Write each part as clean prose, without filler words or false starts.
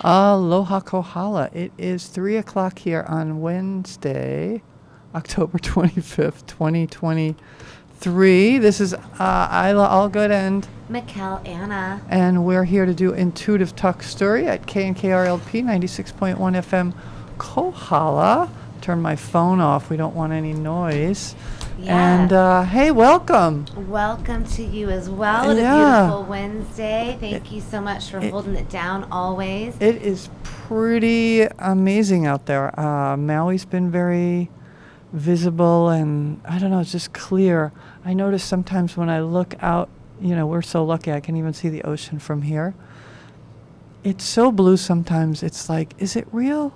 Aloha kohala. It is 3 o'clock here on Wednesday, October 25th, 2023. This is EILA Allgood and Michal, Anna. And we're here to do Intuitive Talk Story at KNKRLP 96.1 FM Kohala. Turn my phone off. We don't want any noise. Yeah. And hey, welcome. Welcome to you as well. What a beautiful Wednesday. Thank you so much for holding it down always. It is pretty amazing out there. Maui's been very visible and I don't know, it's just clear. I notice sometimes when I look out, you know, we're so lucky I can even see the ocean from here. It's so blue sometimes. It's like, is it real?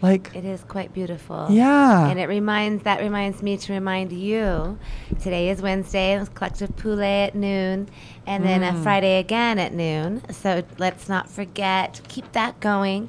Like, it is quite beautiful. Yeah. And that reminds me to remind you, today is Wednesday, it was Collective Poulet at noon, and then a Friday again at noon. So let's not forget, keep that going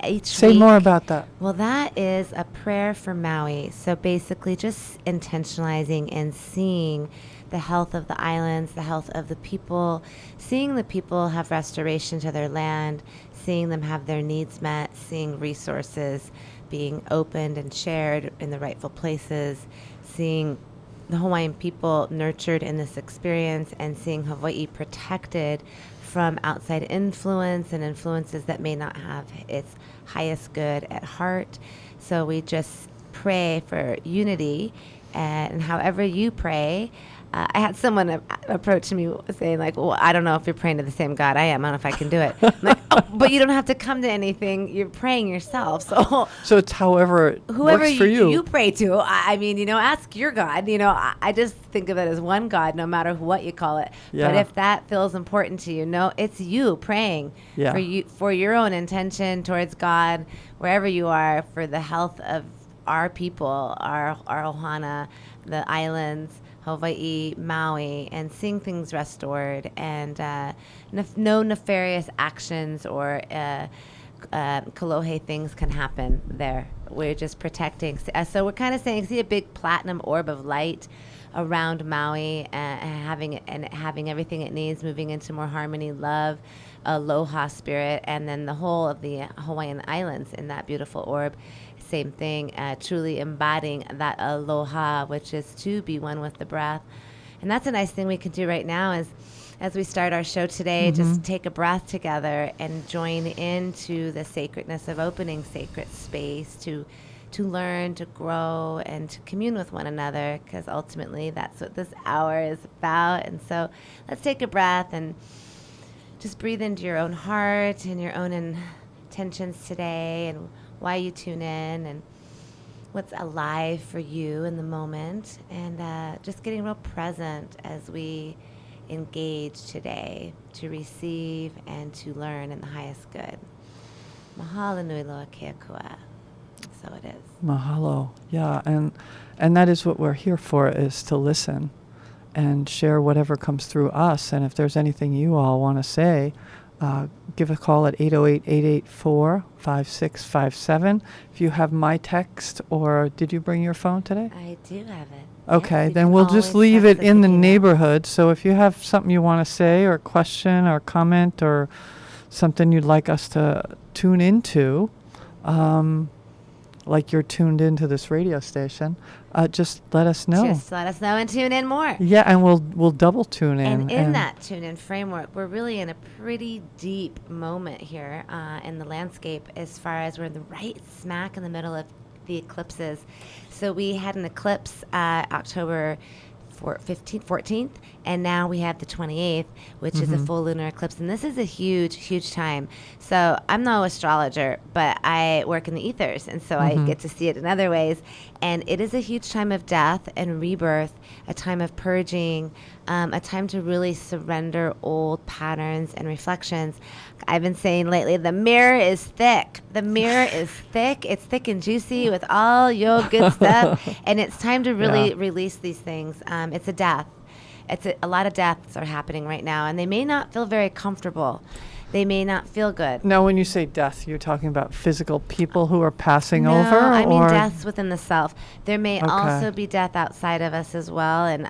each Say week. more about that. Well, that is a prayer for Maui. So basically just intentionalizing and seeing the health of the islands, the health of the people, seeing the people have restoration to their land, seeing them have their needs met, seeing resources being opened and shared in the rightful places, seeing the Hawaiian people nurtured in this experience, and seeing Hawaii protected from outside influence and influences that may not have its highest good at heart. So we just pray for unity, and however you pray. I had someone approach me saying, like, well, I don't know if you're praying to the same God I am. I don't know if I can do it. I'm like, oh, but you don't have to come to anything. You're praying yourself. So it's however it works for you. You pray to. I mean, ask your God. I just think of it as one God, no matter what you call it. Yeah. But if that feels important to you, no, it's you praying for your own intention towards God, wherever you are, for the health of our people, our ohana, the islands, Hawaii, Maui, and seeing things restored, and no nefarious actions or kolohe things can happen there. We're just protecting. So we're kind of saying, see a big platinum orb of light around Maui, and having everything it needs, moving into more harmony, love, aloha spirit, and then the whole of the Hawaiian Islands in that beautiful orb. Same thing, truly embodying that aloha, which is to be one with the breath. And that's a nice thing we can do right now is, as we start our show today, just take a breath together and join into the sacredness of opening sacred space to learn, to grow, and to commune with one another, because ultimately that's what this hour is about. And so let's take a breath and just breathe into your own heart and your own intentions today, and why you tune in and what's alive for you in the moment, and just getting real present as we engage today to receive and to learn in the highest good. Mahalo nui loa ke akua. So it is. Mahalo. Yeah, and that is what we're here for, is to listen and share whatever comes through us. And if there's anything you all want to say, give a call at 808-884-5657. If you have my text, or did you bring your phone today? I do have it. Okay, yes, then we'll just leave it in the neighborhood. So if you have something you want to say, or question, or comment, or something you'd like us to tune into, like you're tuned into this radio station, just let us know. Just let us know and tune in more. Yeah, and we'll double tune in. And in that tune-in framework, we're really in a pretty deep moment here in the landscape, as far as we're in the right smack in the middle of the eclipses. So we had an eclipse October 14th, and now we have the 28th, which is a full lunar eclipse, and this is a huge time. So I'm no astrologer, but I work in the ethers, and so I get to see it in other ways, and it is a huge time of death and rebirth, a time of purging, a time to really surrender old patterns and reflections. I've been saying lately, the mirror is thick. The mirror is thick. It's thick and juicy with all your good stuff. And it's time to really release these things. It's a death. A lot of deaths are happening right now, and they may not feel very comfortable. They may not feel good. Now, when you say death, you're talking about physical people who are passing no, over? I mean deaths within the self. There may Okay. also be death outside of us as well, and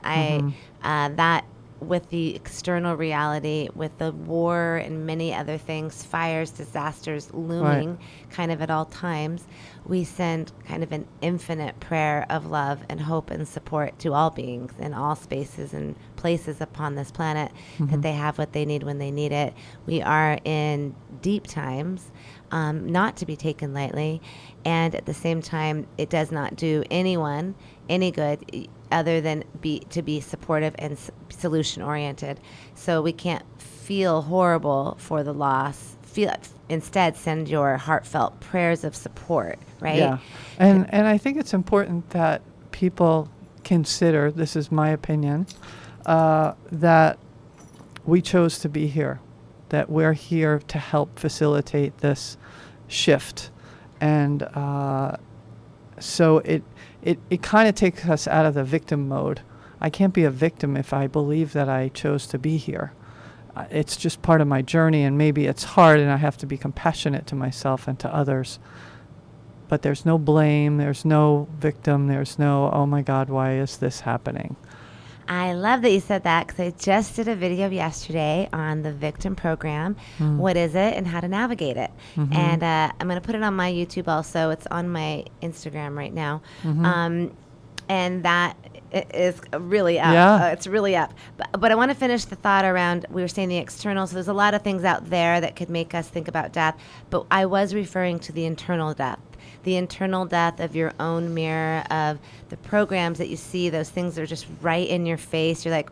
that with the external reality, with the war and many other things, fires, disasters looming kind of at all times, we send kind of an infinite prayer of love and hope and support to all beings in all spaces and places upon this planet, that they have what they need when they need it. We are in deep times, not to be taken lightly, and at the same time, it does not do anyone any good other than to be supportive and solution oriented. So we can't feel horrible for the loss. Instead, send your heartfelt prayers of support, right? Yeah. And I think it's important that people consider, this is my opinion, that we chose to be here, that we're here to help facilitate this shift. And so it kind of takes us out of the victim mode. I can't be a victim if I believe that I chose to be here. It's just part of my journey, and maybe it's hard, and I have to be compassionate to myself and to others. But there's no blame, there's no victim, there's no, oh my God, why is this happening? I love that you said that, because I just did a video yesterday on the victim program. What is it and how to navigate it? And I'm going to put it on my YouTube also. It's on my Instagram right now. And that is really up. Yeah. It's really up. But I want to finish the thought around, we were saying the external. So there's a lot of things out there that could make us think about death. But I was referring to the internal death. The internal death of your own mirror, of the programs that you see, those things that are just right in your face. You're like,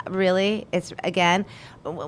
really? It's, again,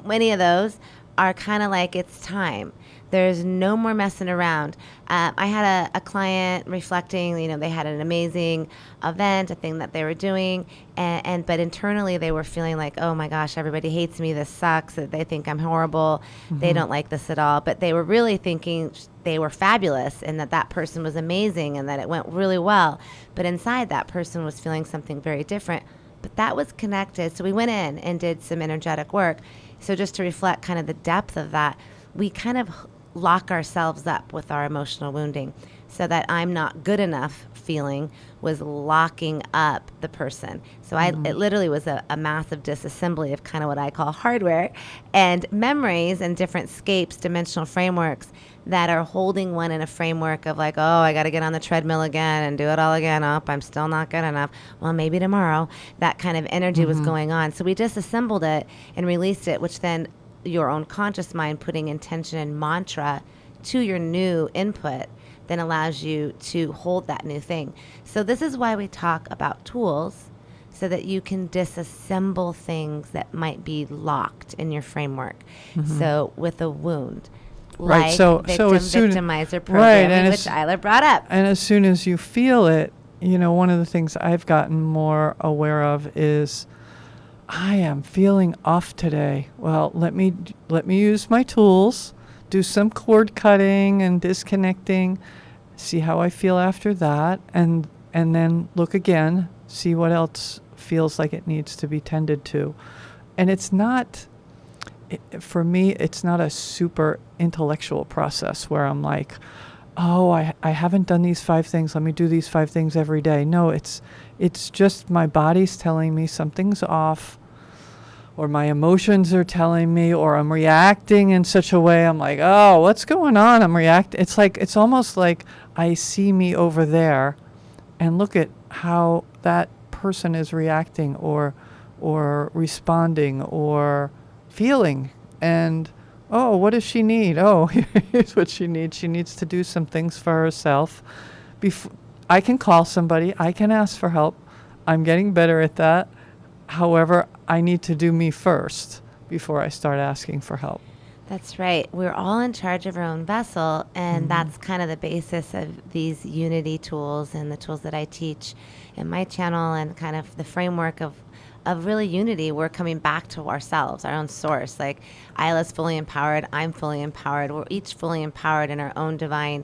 many of those are kind of like, it's time. There's no more messing around. I had a client reflecting, they had an amazing event, a thing that they were doing, but internally they were feeling like, oh my gosh, everybody hates me, this sucks, that they think I'm horrible, they don't like this at all. But they were really thinking they were fabulous and that person was amazing and that it went really well. But inside, that person was feeling something very different. But that was connected. So we went in and did some energetic work. So just to reflect kind of the depth of that, we kind of lock ourselves up with our emotional wounding. So that I'm not good enough feeling was locking up the person. So it literally was a massive disassembly of kind of what I call hardware and memories and different scapes, dimensional frameworks that are holding one in a framework of like, oh, I got to get on the treadmill again and do it all again. Oh, I'm still not good enough. Well, maybe tomorrow. That kind of energy was going on. So we disassembled it and released it, which then your own conscious mind putting intention and mantra to your new input then allows you to hold that new thing. So this is why we talk about tools, so that you can disassemble things that might be locked in your framework. So with a wound, like victimizer programming, which EILA brought up. And as soon as you feel it, one of the things I've gotten more aware of is, I am feeling off today. Well, let me use my tools, do some cord cutting and disconnecting, see how I feel after that, and then look again, see what else feels like it needs to be tended to. And it's not, for me, it's not a super intellectual process where I'm like, oh, I haven't done these 5 things, let me do these 5 things every day. No, it's just my body's telling me something's off, or my emotions are telling me, or I'm reacting in such a way, I'm like, oh, what's going on? I'm reacting. It's almost like I see me over there and look at how that person is reacting or responding or feeling. And, oh, what does she need? Oh, here's what she needs. She needs to do some things for herself. I can call somebody. I can ask for help. I'm getting better at that. However, I need to do me first before I start asking for help. That's right. We're all in charge of our own vessel, and that's kind of the basis of these unity tools and the tools that I teach in my channel, and kind of the framework of really unity. We're coming back to ourselves, our own source. Like, EILA's fully empowered, I'm fully empowered. We're each fully empowered in our own divine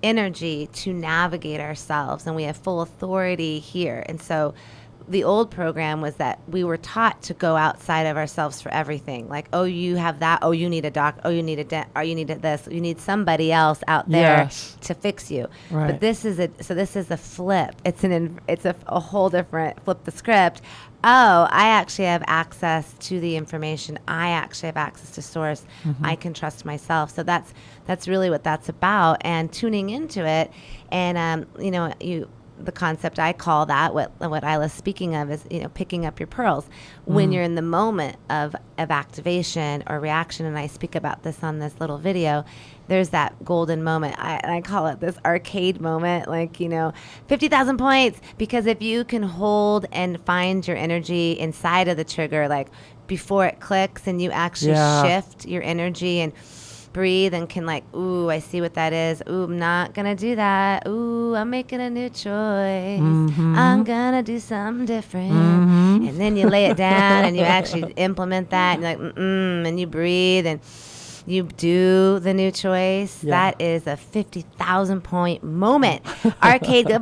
energy to navigate ourselves, and we have full authority here. And so the old program was that we were taught to go outside of ourselves for everything. Like, oh, you have that. Oh, you need a doc. Oh, you need a dent. Oh, you need this. You need somebody else out there to fix you. Right. But this is a flip. It's a whole different flip the script. Oh, I actually have access to the information. I actually have access to source. I can trust myself. So that's really what that's about. And tuning into it, and the concept I call that, what EILA's speaking of, is picking up your pearls when you're in the moment of activation or reaction. And I speak about this on this little video. There's that golden moment. I call it this arcade moment, 50,000 points. Because if you can hold and find your energy inside of the trigger, like before it clicks, and you actually shift your energy and breathe and can ooh, I see what that is. Ooh, I'm not going to do that. Ooh, I'm making a new choice. I'm going to do something different. And then you lay it down and you actually implement that. And you're like, and you breathe and you do the new choice. That is a 50,000 point moment. Arcade go,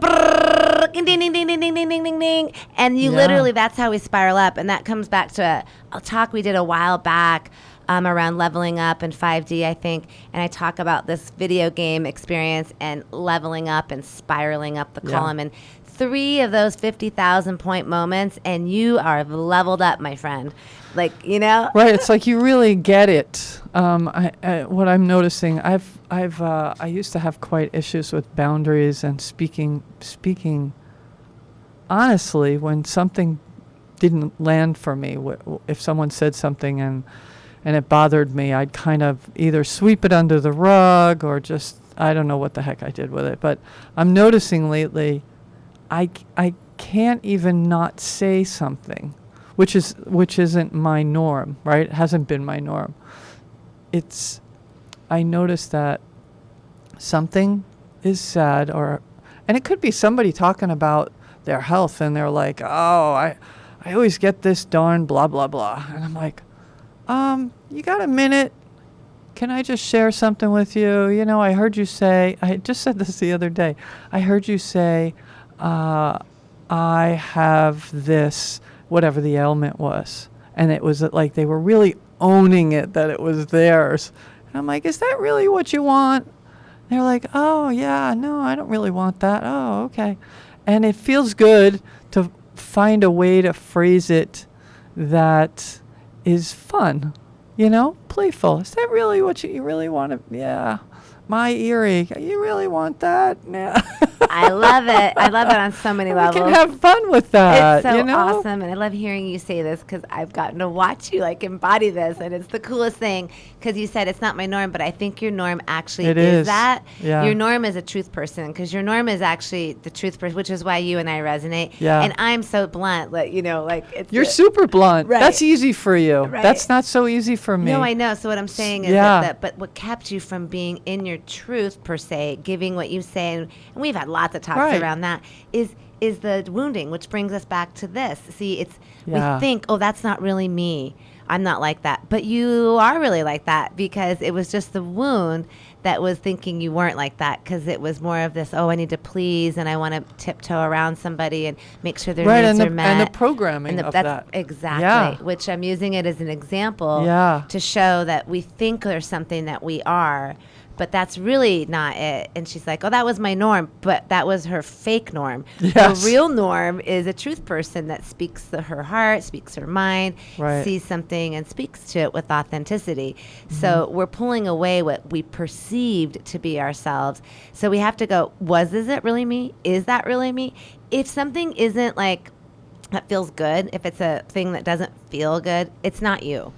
ding, ding, ding, ding, ding, ding, ding, ding, ding. And you literally, that's how we spiral up. And that comes back to a talk we did a while back around leveling up and 5D, I think. And I talk about this video game experience and leveling up and spiraling up the column. And 3 of those 50,000 point moments, and you are leveled up, my friend. Right. It's like you really get it. What I'm noticing, I used to have quite issues with boundaries and speaking honestly when something didn't land for me. If someone said something and it bothered me, I'd kind of either sweep it under the rug or just, I don't know what the heck I did with it. But I'm noticing lately, I can't even not say something, which isn't my norm, right? It hasn't been my norm. I notice that something is sad, and it could be somebody talking about their health, and they're like, oh, I always get this darn blah, blah, blah. And I'm like, you got a minute? Can I just share something with you? I heard you say, I just said this the other day. I heard you say, I have this, whatever the ailment was. And it was like they were really owning it, that it was theirs. And I'm like, is that really what you want? They're like, oh, yeah, no, I don't really want that. Oh, okay. And it feels good to find a way to phrase it that is fun, playful. Is that really what you really want to? Yeah. My Erie, you really want that? Yeah. I love it. I love it on so many levels. We can have fun with that. It's so awesome. And I love hearing you say this because I've gotten to watch you embody this. And it's the coolest thing because you said it's not my norm, but I think your norm actually is that. Yeah. Your norm is a truth person because your norm is actually the truth person, which is why you and I resonate. Yeah. And I'm so blunt. You're super blunt. Right. That's easy for you. Right. That's not so easy for me. No, I know. So what I'm saying is that but what kept you from being in your truth per se, giving what you say, and we've had lots of talks around that, is the wounding, which brings us back to this. See, we think, oh, that's not really me. I'm not like that. But you are really like that because it was just the wound that was thinking you weren't like that because it was more of this, oh, I need to please and I want to tiptoe around somebody and make sure their needs are met. And the programming of that. Exactly. Which I'm using it as an example to show that we think there's something that we are, but that's really not it. And she's like, oh, that was my norm, but that was her fake norm. Yes. The real norm is a truth person that speaks her heart, speaks her mind, sees something and speaks to it with authenticity. Mm-hmm. So we're pulling away what we perceived to be ourselves. So we have to go, is it really me? Is that really me? If something isn't that feels good, if it's a thing that doesn't feel good, it's not you.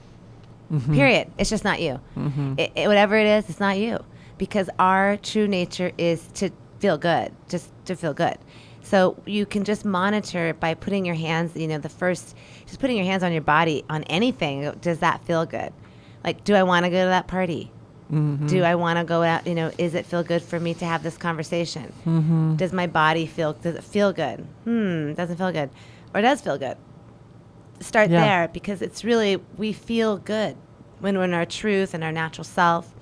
Mm-hmm. Period. It's just not you. Mm-hmm. Whatever it is, it's not you. Because our true nature is to feel good, just to feel good. So you can just monitor by putting your hands, just putting your hands on your body on anything. Does that feel good? Do I want to go to that party? Mm-hmm. Do I want to go out? Is it feel good for me to have this conversation? Mm-hmm. Does my body does it feel good? Doesn't feel good. Or does feel good? Start there because it's really, we feel good when we're in our truth and our natural self.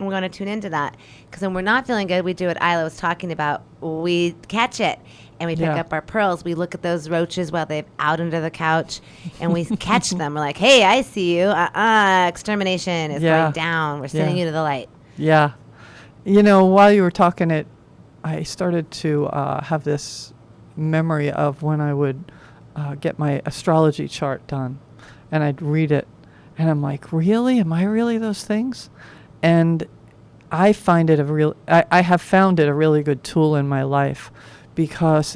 And we're going to tune into that. Because when we're not feeling good, we do what EILA was talking about. We catch it. And we pick up our pearls. We look at those roaches while they're out under the couch. And we catch them. We're like, hey, I see you. Extermination is going down. We're sending you to the light. Yeah. You know, while you were talking I started to have this memory of when I would get my astrology chart done. And I'd read it. And I'm like, really? Am I really those things? And I find it I have found it a really good tool in my life, because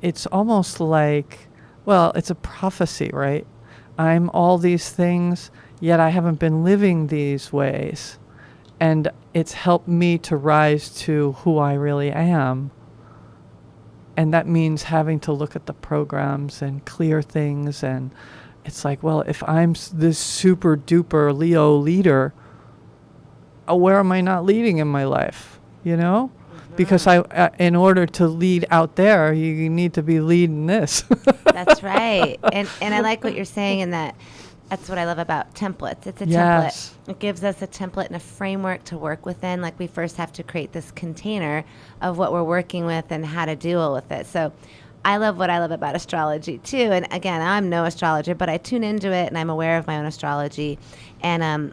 it's almost like, well, it's a prophecy, right? I'm all these things, yet I haven't been living these ways. And it's helped me to rise to who I really am. And that means having to look at the programs and clear things. And it's like, well, if I'm this super duper Leo leader, where am I not leading in my life? You know? Because in order to lead out there, you need to be leading this. That's right. And I like what you're saying in that's what I love about templates. It's a template. It gives us a template and a framework to work within. Like, we first have to create this container of what we're working with and how to deal with it. So I love what I love about astrology too. And again, I'm no astrologer, but I tune into it and I'm aware of my own astrology. And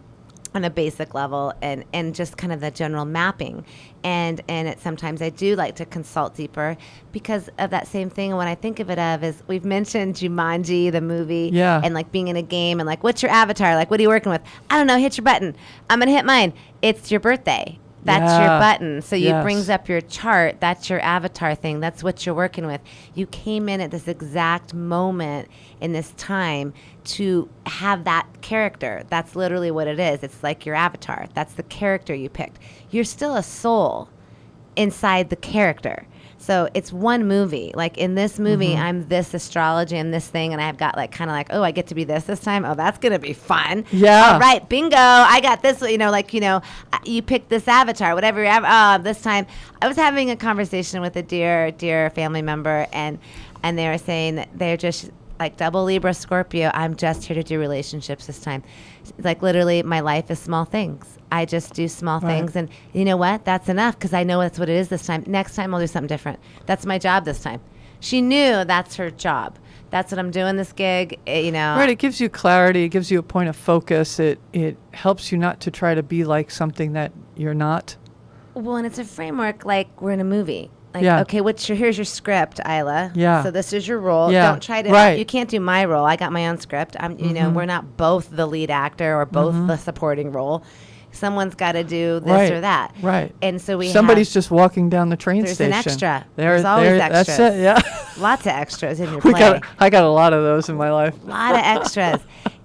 on a basic level, and just kind of the general mapping. And sometimes I do like to consult deeper because of that same thing. And what I think of it is, we've mentioned Jumanji, the movie, and like being in a game, and like, what's your avatar? Like, what are you working with? I don't know, hit your button. I'm going to hit mine. It's your birthday. That's your button. So it brings up your chart. That's your avatar thing. That's what you're working with. You came in at this exact moment in this time to have that character. That's literally what it is. It's like your avatar. That's the character you picked. You're still a soul inside the character. So it's one movie. Like, in this movie, I'm this astrology and this thing, and I've got like kind of like, oh, I get to be this time. Oh, that's gonna be fun. Yeah. All right, bingo. I got this. You pick this avatar, whatever. This time, I was having a conversation with a dear family member, and they were saying that they're just like double Libra Scorpio. I'm just here to do relationships this time. Like, literally, my life is small things. I just do small things. And you know what? That's enough, because I know that's what it is this time. Next time, I'll do something different. That's my job this time. She knew that's her job. That's what I'm doing this gig, Right, it gives you clarity. It gives you a point of focus. It helps you not to try to be like something that you're not. Well, and it's a framework like we're in a movie. Like, okay, here's your script, EILA. Yeah. So this is your role. Yeah. Don't try to, you can't do my role. I got my own script. We're not both the lead actor or both the supporting role. Someone's got to do this or that. Right. And so somebody's just walking down the train station. There's an extra. There's always extras. That's it, yeah. Lots of extras in your play. I got a lot of those in my life. A lot of extras.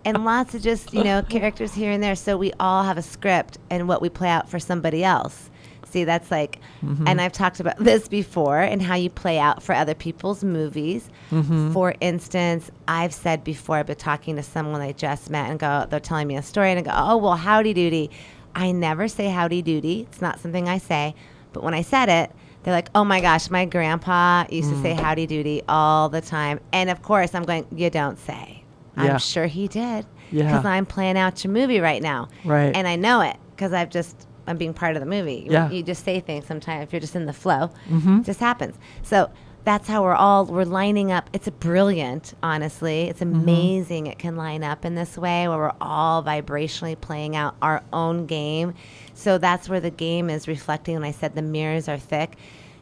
And lots of just, characters here and there. So we all have a script and what we play out for somebody else. See, that's like, and I've talked about this before, and how you play out for other people's movies. For instance, I've said before, I've been talking to someone I just met, and they're telling me a story, and I go, oh, well, howdy doody. I never say howdy doody. It's not something I say. But when I said it, they're like, oh my gosh, my grandpa used to say howdy doody all the time. And of course, I'm going, you don't say. Yeah. I'm sure he did. Yeah. Because I'm playing out your movie right now. Right. And I know it because I'm being part of the movie. Yeah. You just say things sometimes if you're just in the flow. It just happens. So that's how we're lining up. It's brilliant, honestly. It's amazing it can line up in this way where we're all vibrationally playing out our own game. So that's where the game is reflecting. When I said the mirrors are thick,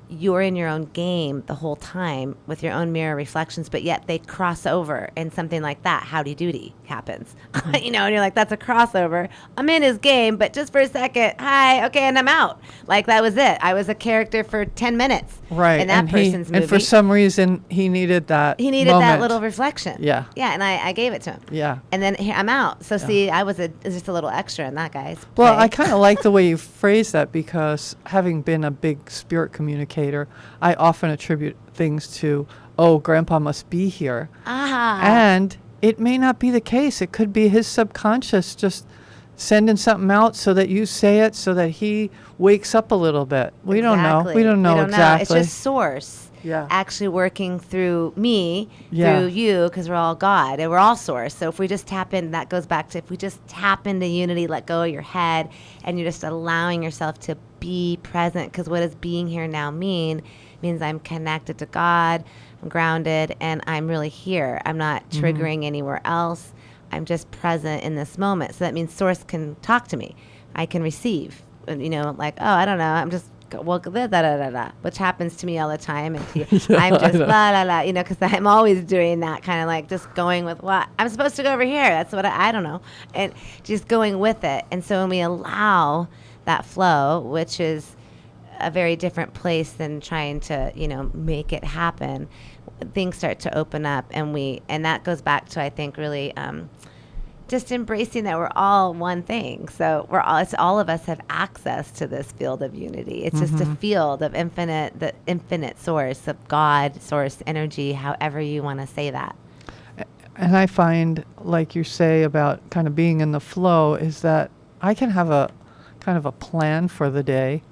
you're in your own game the whole time with your own mirror reflections, but yet they cross over and something like that, howdy doody, happens. And you're like, that's a crossover. I'm in his game, but just for a second, hi, okay, and I'm out. Like, that was it. I was a character for 10 minutes in that person's movie. And for some reason, he needed that moment. That little reflection. Yeah. Yeah, and I gave it to him. Yeah. And then I'm out. So see, I was just a little extra in that guy's play. Well, I kind of like the way you phrase that, because having been a big spirit communicator, I often attribute things to, oh, Grandpa must be here. Ah. And it may not be the case. It could be his subconscious just sending something out so that you say it so that he wakes up a little bit. We don't know. We don't know exactly. It's just source. Yeah. Actually working through me, Yeah. through you, because we're all God and we're all source. So if we just tap in, that goes back to if we just tap into unity, let go of your head, and you're just allowing yourself to be present. Because what does being here now mean? It means I'm connected to God, I'm grounded, and I'm really here. I'm not triggering anywhere else. I'm just present in this moment. So that means source can talk to me. I can receive, like, oh, I don't know. I'm just, well, which happens to me all the time. And to you, I'm just la la la, because I'm always doing that kind of like just going with what I'm supposed to go over here. That's what I don't know, and just going with it. And so when we allow that flow, which is a very different place than trying to make it happen, things start to open up, and that goes back to, I think, really just embracing that we're all one thing. So all of us have access to this field of unity. It's just a field of the infinite source of God, source energy, however you want to say that. And I find, like you say about kind of being in the flow, is that I can have a kind of a plan for the day,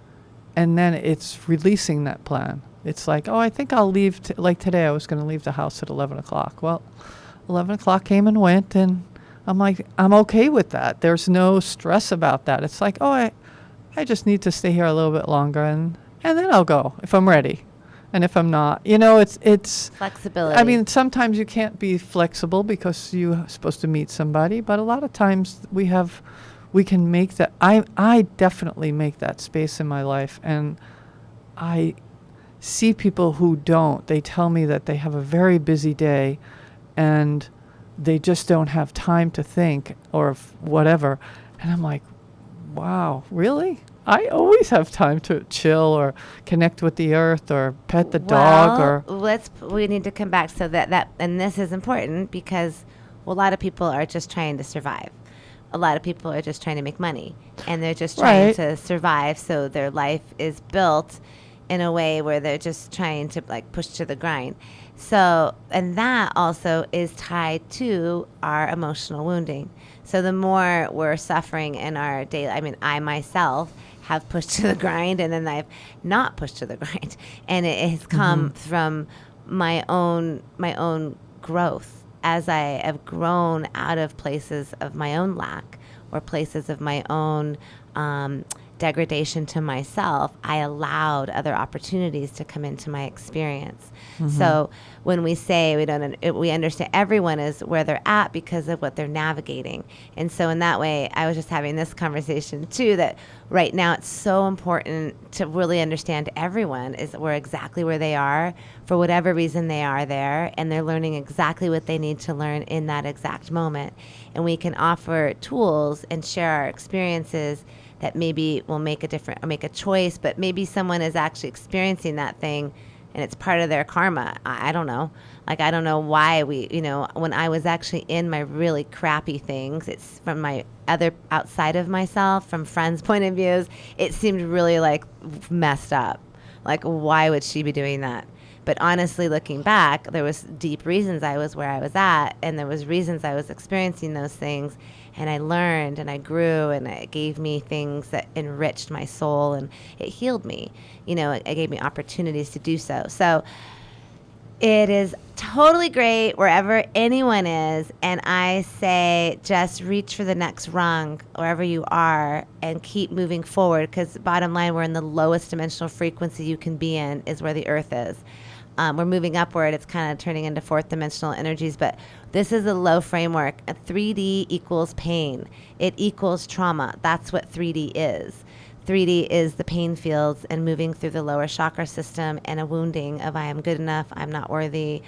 and then it's releasing that plan. It's like, oh, I think I'll leave, like today I was going to leave the house at 11 o'clock. Well, 11 o'clock came and went, and I'm like, I'm okay with that. There's no stress about that. It's like, oh, I just need to stay here a little bit longer, and then I'll go if I'm ready. And if I'm not, it's flexibility. I mean, sometimes you can't be flexible because you're supposed to meet somebody, but a lot of times we can make that. I definitely make that space in my life, and I see people who don't. They tell me that they have a very busy day, and they just don't have time to think or whatever. And I'm like, wow, really? I always have time to chill or connect with the earth or pet the dog or. We need to come back so that, and this is important because a lot of people are just trying to survive. A lot of people are just trying to make money, and they're just trying to survive. So their life is built in a way where they're just trying to like push to the grind. So, and that also is tied to our emotional wounding. So the more we're suffering in our daily, I myself have pushed to the grind, and then I've not pushed to the grind. And it has come from my own growth as I have grown out of places of my own lack or places of my own degradation to myself. I allowed other opportunities to come into my experience. So when we say we understand everyone is where they're at because of what they're navigating. And so in that way, I was just having this conversation too, that right now it's so important to really understand everyone is exactly where they are for whatever reason they are there, and they're learning exactly what they need to learn in that exact moment. And we can offer tools and share our experiences that maybe will make a choice, but maybe someone is actually experiencing that thing and it's part of their karma. I don't know. Like, I don't know why when I was actually in my really crappy things, it's from my other outside of myself, from friends' point of views, it seemed really like messed up. Like, why would she be doing that? But honestly, looking back, there was deep reasons I was where I was at, and there was reasons I was experiencing those things. And I learned and I grew, and it gave me things that enriched my soul, and it healed me. It gave me opportunities to do so. So it is totally great wherever anyone is. And I say just reach for the next rung wherever you are and keep moving forward, because bottom line, we're in the lowest dimensional frequency you can be in is where the earth is. We're moving upward. It's kind of turning into fourth dimensional energies, but this is a low framework. A 3D equals pain. It equals trauma. That's what 3D is. 3D is the pain fields and moving through the lower chakra system, and a wounding of I am good enough, I'm not worthy,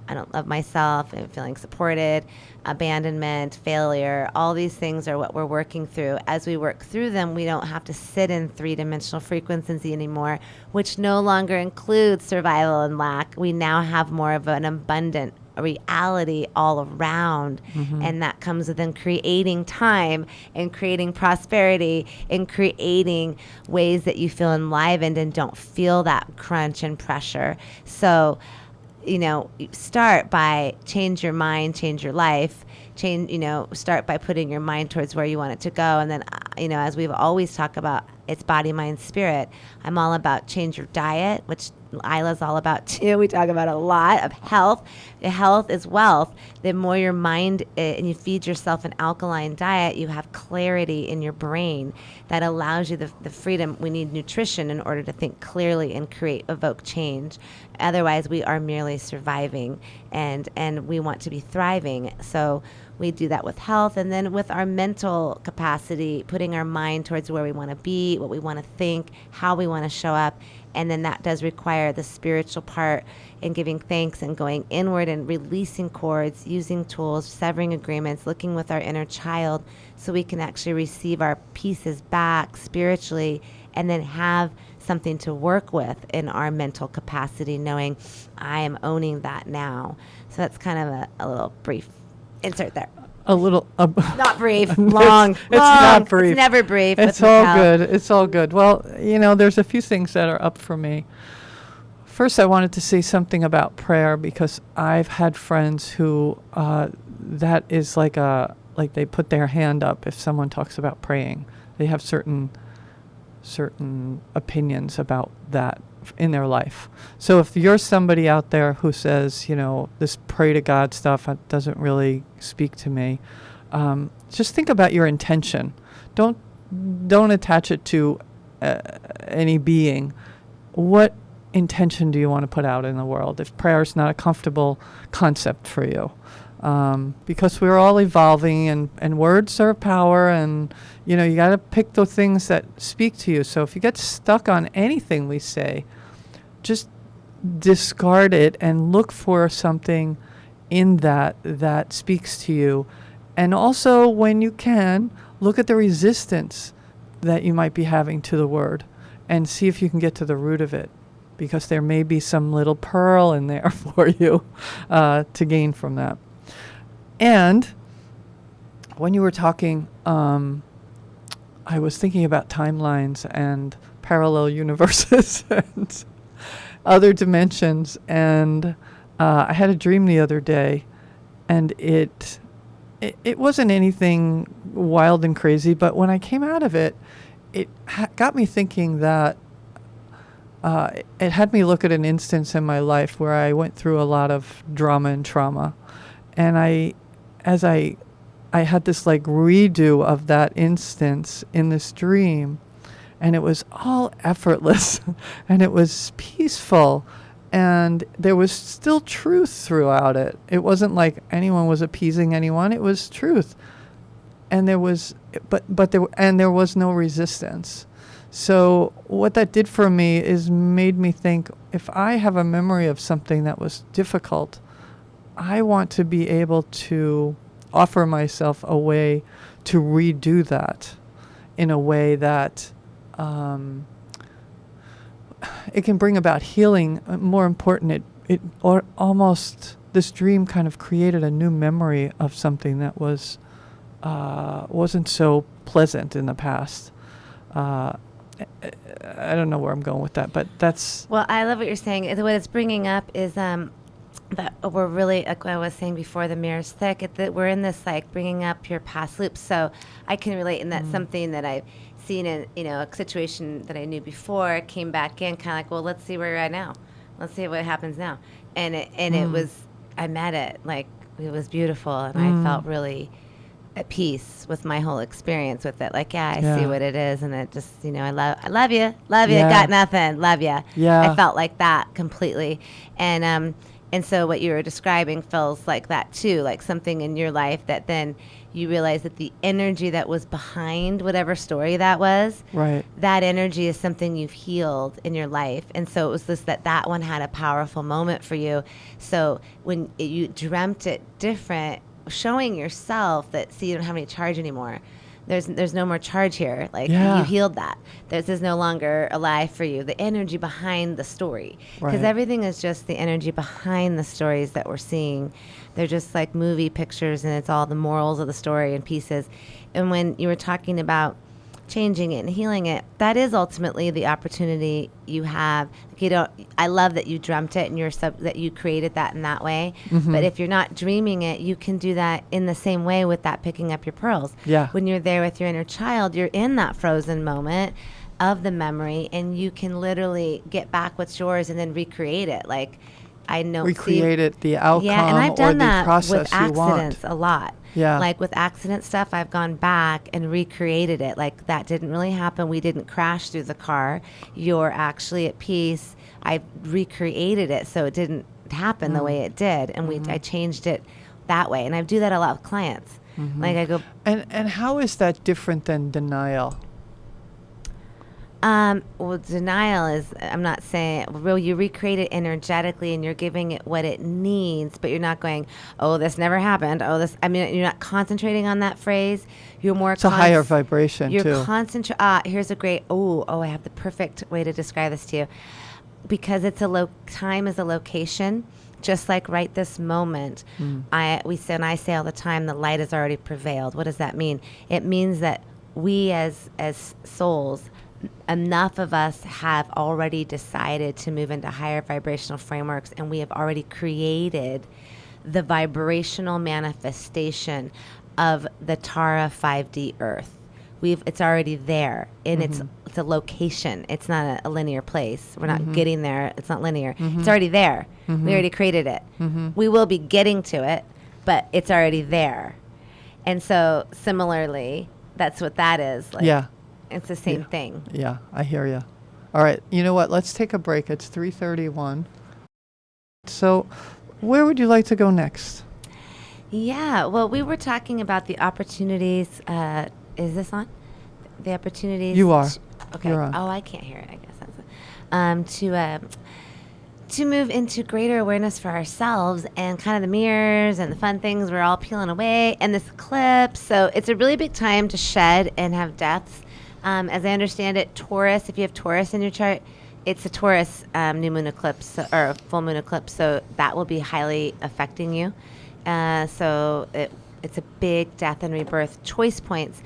I don't love myself, I'm feeling supported, abandonment, failure. All these things are what we're working through. As we work through them, we don't have to sit in three-dimensional frequencies anymore, which no longer includes survival and lack. We now have more of an abundant reality all around, and that comes with then creating time and creating prosperity and creating ways that you feel enlivened and don't feel that crunch and pressure. So start by change your mind, change your life, change, start by putting your mind towards where you want it to go. And then, as we've always talked about, it's body, mind, spirit. I'm all about change your diet, which EILA's all about too. We talk about a lot of health. Health is wealth. The more your mind and you feed yourself an alkaline diet, you have clarity in your brain that allows you the freedom. We need nutrition in order to think clearly and evoke change. Otherwise, we are merely surviving, and we want to be thriving. So we do that with health, and then with our mental capacity, putting our mind towards where we want to be, what we want to think, how we want to show up. And then that does require the spiritual part in giving thanks and going inward and releasing cords, using tools, severing agreements, looking with our inner child so we can actually receive our pieces back spiritually and then have something to work with in our mental capacity, knowing I am owning that now. So that's kind of a little brief insert there. A little not brief, long. It's not brief. It's never brief. It's all good. It's all good. Well, there's a few things that are up for me. First, I wanted to say something about prayer because I've had friends who that is like they put their hand up if someone talks about praying. They have certain opinions about that in their life. So if you're somebody out there who says, this pray to God stuff doesn't really speak to me, just think about your intention. Don't attach it to any being. What intention do you want to put out in the world if prayer is not a comfortable concept for you? Because we're all evolving and words are power, and you got to pick the things that speak to you. So if you get stuck on anything we say, just discard it and look for something in that speaks to you. And also, when you can, look at the resistance that you might be having to the word and see if you can get to the root of it, because there may be some little pearl in there for you to gain from that. And when you were talking, I was thinking about timelines and parallel universes and other dimensions. And I had a dream the other day, and it wasn't anything wild and crazy, but when I came out of it, it got me thinking that it had me look at an instance in my life where I went through a lot of drama and trauma. And as I had this redo of that instance in this dream, and it was all effortless and it was peaceful, and there was still truth throughout it. It wasn't like anyone was appeasing anyone. It was truth. And there was there was no resistance. So what that did for me is made me think, if I have a memory of something that was difficult, I want to be able to offer myself a way to redo that in a way that it can bring about healing. More important, this dream kind of created a new memory of something that wasn't so pleasant in the past. I don't know where I'm going with that, but that's... Well, I love what you're saying. What it's bringing up is that we're really, like I was saying before, the mirror's thick. We're in this bringing up your past loops. So I can relate, and that's something that I've seen in a situation that I knew before, came back in, kind of well, let's see where we're at now. Let's see what happens now. And it was, I met it, it was beautiful, and I felt really at peace with my whole experience with it. I see what it is, and it just, I love you, got nothing, love you. Yeah. I felt like that completely. And so what you were describing feels like that too, like something in your life that then you realize that the energy that was behind whatever story that was, right, that energy is something you've healed in your life. And so it was just that one had a powerful moment for you. So when you dreamt it different, showing yourself that, see, you don't have any charge anymore. There's no more charge here. You healed that. This is no longer alive for you. The energy behind the story. Because everything is just the energy behind the stories that we're seeing. They're just like movie pictures, and it's all the morals of the story and pieces. And when you were talking about changing it and healing it, that is ultimately the opportunity you have. I love that you dreamt it and that you created that in that way. Mm-hmm. But if you're not dreaming it, you can do that in the same way with that picking up your pearls. Yeah. When you're there with your inner child, you're in that frozen moment of the memory, and you can literally get back what's yours and then recreate it. Like, I know. Recreate it, the outcome, yeah, and I've done or the that process with you want. accidents a lot. Yeah. Like with accident stuff, I've gone back and recreated it. Like, that didn't really happen. We didn't crash through the car. You're actually at peace. I recreated it so it didn't happen the way it did, and I changed it that way. And I do that a lot with clients. Like, I go. And how is that different than denial? Well, denial is, I'm not saying, well, you recreate it energetically and you're giving it what it needs, but you're not going, oh, this never happened. Oh, this, I mean, you're not concentrating on that phrase. You're more, it's a higher vibration you're too. Here's a great, I have the perfect way to describe this to you. Because it's time is a location, just like right this moment. I say all the time, the light has already prevailed. What does that mean? It means that we as souls, enough of us have already decided to move into higher vibrational frameworks, and we have already created the vibrational manifestation of the Tara 5D Earth. It's already there, and it's a location. It's not a linear place. We're not getting there. It's not linear. It's already there. We already created it. We will be getting to it, but it's already there. And so similarly, that's what that is. Like, yeah. It's the same thing. Yeah, I hear you. All right, you know what? Let's take a break. It's 3:31. So where would you like to go next? Yeah, well, we were talking about the opportunities. Is this on? The opportunities. You are. Okay. You're on. Oh, I can't hear it. I guess that's to move into greater awareness for ourselves and kind of the mirrors and the fun things we're all peeling away and this eclipse. So it's a really big time to shed and have deaths. As I understand it, Taurus, if you have Taurus in your chart, it's a Taurus new moon eclipse or full moon eclipse, so that will be highly affecting you. So it's a big death and rebirth choice points.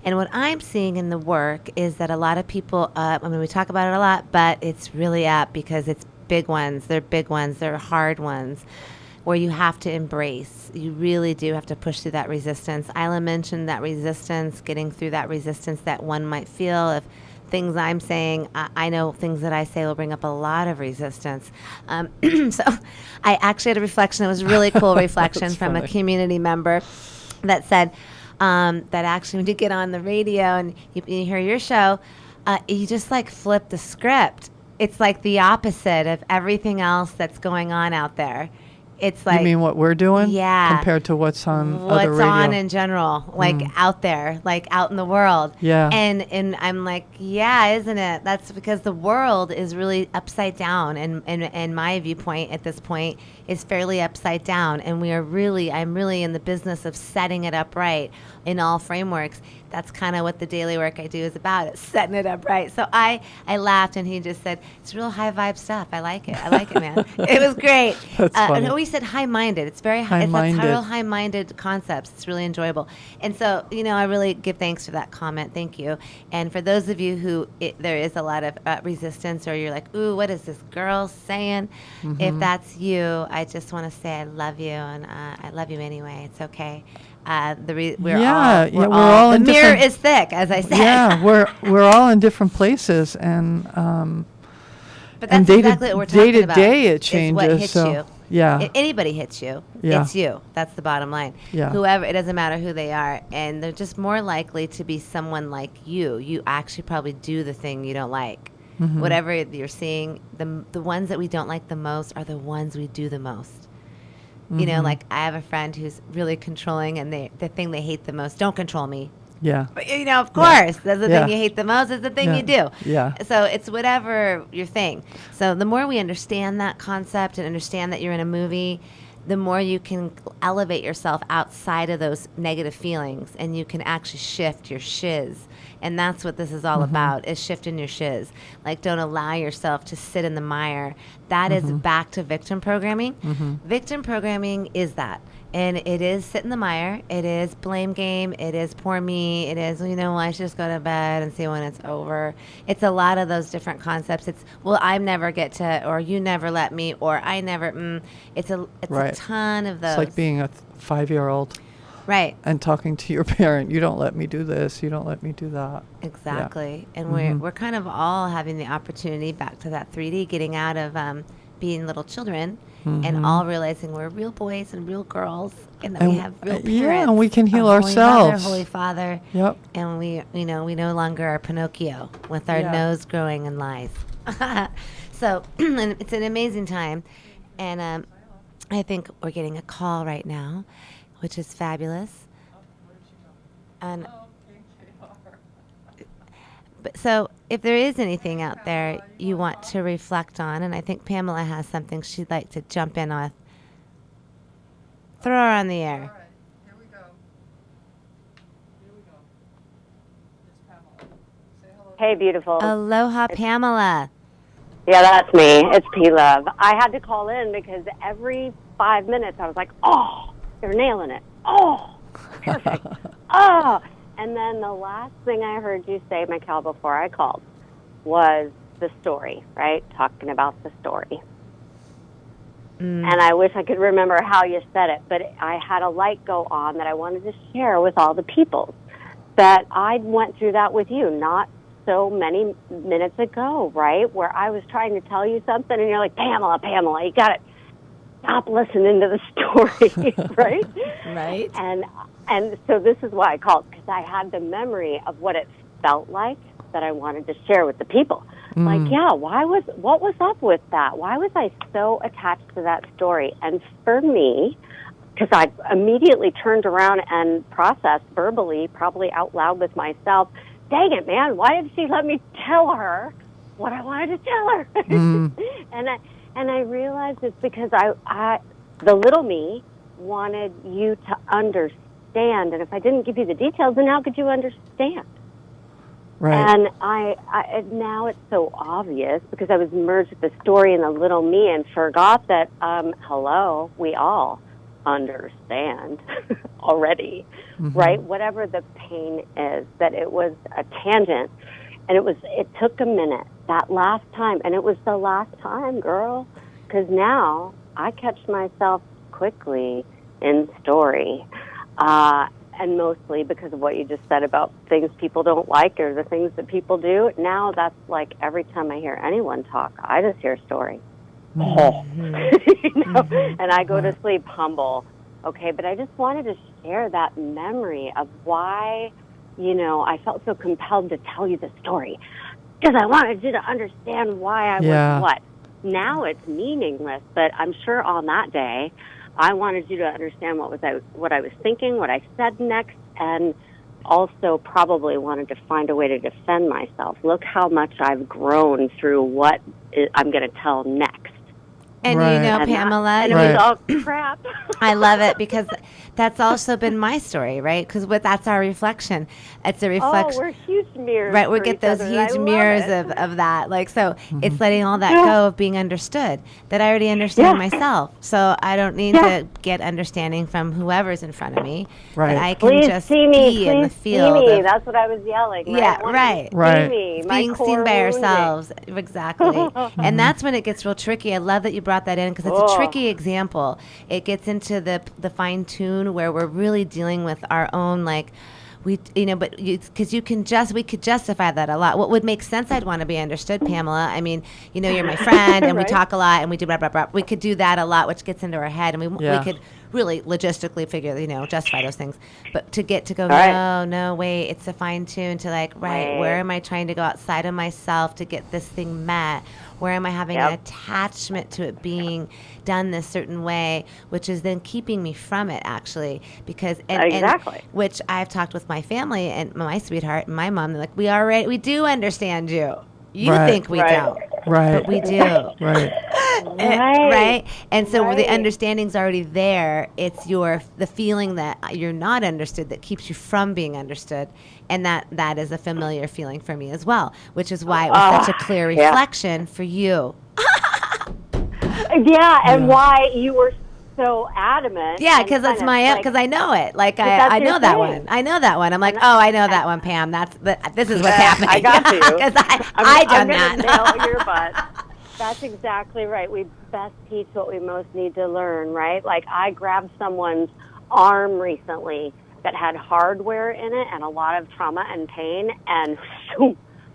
And what I'm seeing in the work is that a lot of people, we talk about it a lot, but it's really up because it's big ones. They're big ones. They're hard ones where you have to embrace. You really do have to push through that resistance. EILA mentioned that resistance, getting through that resistance that one might feel if things I'm saying, I know things that I say will bring up a lot of resistance. So I actually had a reflection. It was a really cool reflection from a community member that said that actually when you get on the radio and you hear your show, you just like flip the script. It's like the opposite of everything else that's going on out there. It's like, you mean what we're doing? Yeah. Compared to what's on other radio? What's on in general, like out there, like out in the world. Yeah. And I'm like, yeah, isn't it? That's because the world is really upside down. And my viewpoint at this point is fairly upside down. And I'm really in the business of setting it up right in all frameworks. That's kind of what the daily work I do is about. It's setting it up right. So I laughed, and he just said, it's real high vibe stuff. I like it, man. It was great. That's funny. And we said high-minded. It's very high-minded. It's real high-minded concepts. It's really enjoyable. And so, I really give thanks for that comment. Thank you. And for those of you who there is a lot of resistance, or you're like, ooh, what is this girl saying? If that's you, I just want to say I love you, and I love you anyway. It's okay. We're all in the mirror different, is thick, as I said. Yeah, we're all in different places, and but that's exactly what we're talking about. Day to day it changes. What hits so you. yeah, If anybody hits you, yeah. It's you. That's the bottom line. Yeah. Whoever, it doesn't matter who they are, and they're just more likely to be someone like you. You actually probably do the thing you don't like. Whatever you're seeing, the ones that we don't like the most are the ones we do the most. Like I have a friend who's really controlling, and the thing they hate the most, don't control me. Yeah. But, of course, that's the thing you hate the most is the thing you do. Yeah. So it's whatever your thing. So the more we understand that concept and understand that you're in a movie, the more you can elevate yourself outside of those negative feelings, and you can actually shift your shiz. And that's what this is all about, is shifting your shiz. Like, don't allow yourself to sit in the mire. That is back to victim programming. Victim programming is that. And it is sit in the mire. It is blame game. It is poor me. It is, I should just go to bed and see when it's over. It's a lot of those different concepts. It's, well, I never get to, or you never let me, or I never, it's a ton of those. It's like being a 5-year-old. Right. And talking to your parent, you don't let me do this, you don't let me do that. Exactly. Yeah. And we're kind of all having the opportunity, back to that 3D, getting out of being little children and all realizing we're real boys and real girls, and that we have real parents. Yeah, and we can heal Holy ourselves. Mother, Holy Father. Yep. And we no longer are Pinocchio with our nose growing in lies. So and it's an amazing time. And I think we're getting a call right now, which is fabulous. And so if there is anything out there you want to reflect on, and I think Pamela has something she'd like to jump in with, throw her on the air. All right, here we go. It's Pamela. Say hello. Hey, beautiful. Aloha, Pamela. Yeah, that's me. It's P-Love. I had to call in because every 5 minutes I was like, oh, you're nailing it. Oh, perfect. Oh. And then the last thing I heard you say, Michal, before I called was the story, right? Talking about the story. And I wish I could remember how you said it, but I had a light go on that I wanted to share with all the people, that I went through that with you not so many minutes ago, right? Where I was trying to tell you something and you're like, Pamela, you got to stop listening to the story, right? Right. And so this is why I called, because I had the memory of what it felt like that I wanted to share with the people. Like, yeah, what was up with that? Why was I so attached to that story? And for me, because I immediately turned around and processed verbally, probably out loud with myself, dang it, man, why did she let me tell her what I wanted to tell her? And I realized it's because I the little me wanted you to understand. And if I didn't give you the details, then how could you understand? Right. And I now it's so obvious because I was merged with the story and the little me and forgot that, hello, we all understand already, right? Whatever the pain is, that it was a tangent. And it took a minute, that last time. And it was the last time, girl, because now I catch myself quickly in story. And mostly because of what you just said about things people don't like or the things that people do. Now that's like every time I hear anyone talk, I just hear story. And I go to sleep humble. Okay, but I just wanted to share that memory of why, I felt so compelled to tell you the story. Because I wanted you to understand why I was what. Now it's meaningless, but I'm sure on that day, I wanted you to understand what I was thinking, what I said next, and also probably wanted to find a way to defend myself. Look how much I've grown through what I'm going to tell next. And Pamela, and it was all crap. I love it because that's also been my story, right? Because that's our reflection. It's a reflection. Oh, we're huge mirrors. Right, we get those huge mirrors of that. Like, so it's letting all that go of being understood, that I already understand myself. So I don't need to get understanding from whoever's in front of me. Right. But I can just be in the field. See me. That's what I was yelling. Right? Yeah, right. See me. Being seen by ourselves. Exactly. And that's when it gets real tricky. I love that you brought that in because it's a tricky example. It gets into the fine tune where we're really dealing with our own, like, because we could justify that a lot. What would make sense, I'd want to be understood, Pamela. I mean, you're my friend and we talk a lot and we do blah, blah, blah. We could do that a lot, which gets into our head, and we could really logistically figure, justify those things. But to go, no, wait, it's a fine tune to where am I trying to go outside of myself to get this thing met? Where am I having an attachment to it being done this certain way, which is then keeping me from it, actually, because and which I've talked with my family and my sweetheart and my mom. They're like, we do understand you. You think we don't, but we do. Right. And so the understanding's already there. It's the feeling that you're not understood that keeps you from being understood. And that is a familiar feeling for me as well, which is why it was such a clear reflection for you. And why you were so adamant. Yeah, because that's because I know it. Like I know that one. I know that one. I'm like, oh, I know that one, Pam. This is what's happening. I got you. Because I done that. Nail your butt. That's exactly right. We best teach what we most need to learn, right? Like I grabbed someone's arm recently that had hardware in it and a lot of trauma and pain, and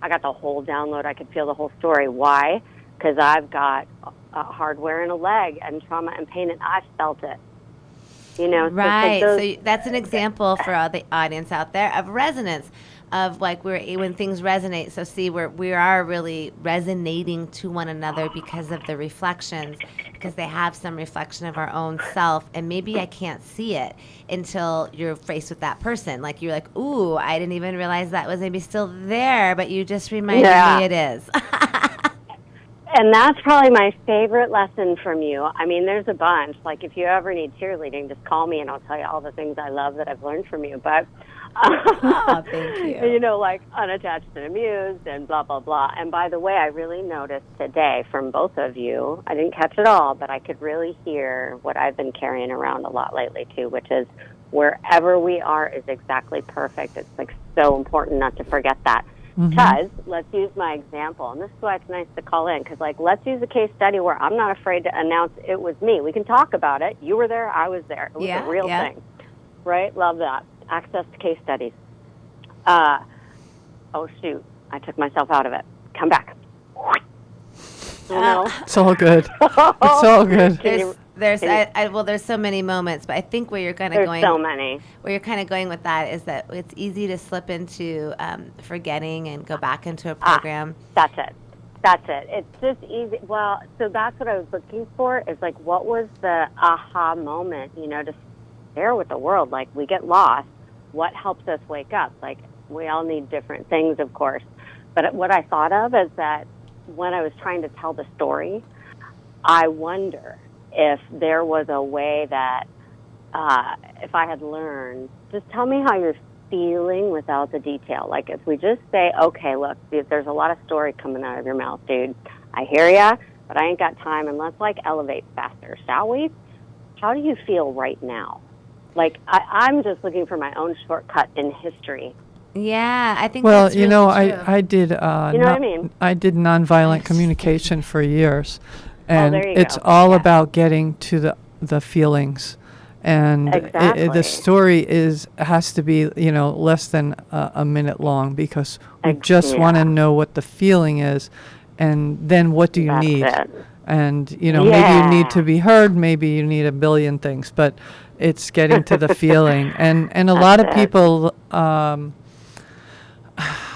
I got the whole download. I could feel the whole story. Why? Because I've got hardware in a leg and trauma and pain, and I felt it. You know, right? So that's an example for all the audience out there of resonance, of like when things resonate. So see, we are really resonating to one another because of the reflections, because they have some reflection of our own self, and maybe I can't see it until you're faced with that person. Like you're like, ooh, I didn't even realize that was maybe still there, but you just reminded me it is. And that's probably my favorite lesson from you. I mean, there's a bunch. Like, if you ever need cheerleading, just call me and I'll tell you all the things I love that I've learned from you. But, oh, thank you. You know, like unattached and amused and blah, blah, blah. And by the way, I really noticed today from both of you, I didn't catch it all, but I could really hear what I've been carrying around a lot lately, too, which is wherever we are is exactly perfect. It's, like, so important not to forget that. Because, let's use my example, and this is why it's nice to call in, because, like, let's use a case study where I'm not afraid to announce it was me. We can talk about it. You were there. I was there. It was a real thing. Right? Love that. Access to case studies. Oh, shoot. I took myself out of it. Come back. It's all good. It's all good. There's so many moments, but I think where you're kind of going. There's so many. Where you're kind of going with that is that it's easy to slip into forgetting and go back into a program. That's it. It's just easy. Well, so that's what I was looking for, is like, what was the aha moment, you know, to share with the world? Like, we get lost. What helps us wake up? Like, we all need different things, of course. But what I thought of is that when I was trying to tell the story, I wonder if there was a way that if I had learned, just tell me how you're feeling without the detail. Like, if we just say, okay, look, there's a lot of story coming out of your mouth, dude. I hear ya, but I ain't got time, and let's, like, elevate faster, shall we? How do you feel right now? Like, I'm just looking for my own shortcut in history. Yeah, I think well, that's really true. I did. You know what I mean? I did nonviolent communication for years, and there you it's go. all about getting to the feelings, and Exactly. the story has to be, you know, less than a minute long, because we just want to know what the feeling is, and then what do you need? It. And, you know, maybe you need to be heard, maybe you need a billion things, but it's getting to the feeling, and a lot of people.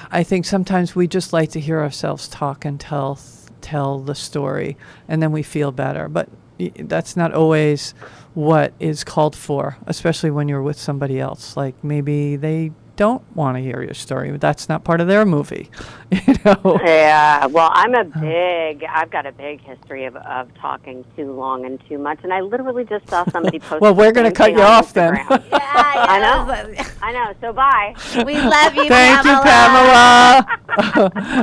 I think sometimes we just like to hear ourselves talk and tell the story, and then we feel better. But that's not always what is called for, especially when you're with somebody else. Like, maybe they don't want to hear your story. That's not part of their movie, you know? Yeah, well, I've got a big history of talking too long and too much, and I literally just saw somebody post. Well, we're going to cut you off then. I know, so bye. We love you, Thank you, Pamela.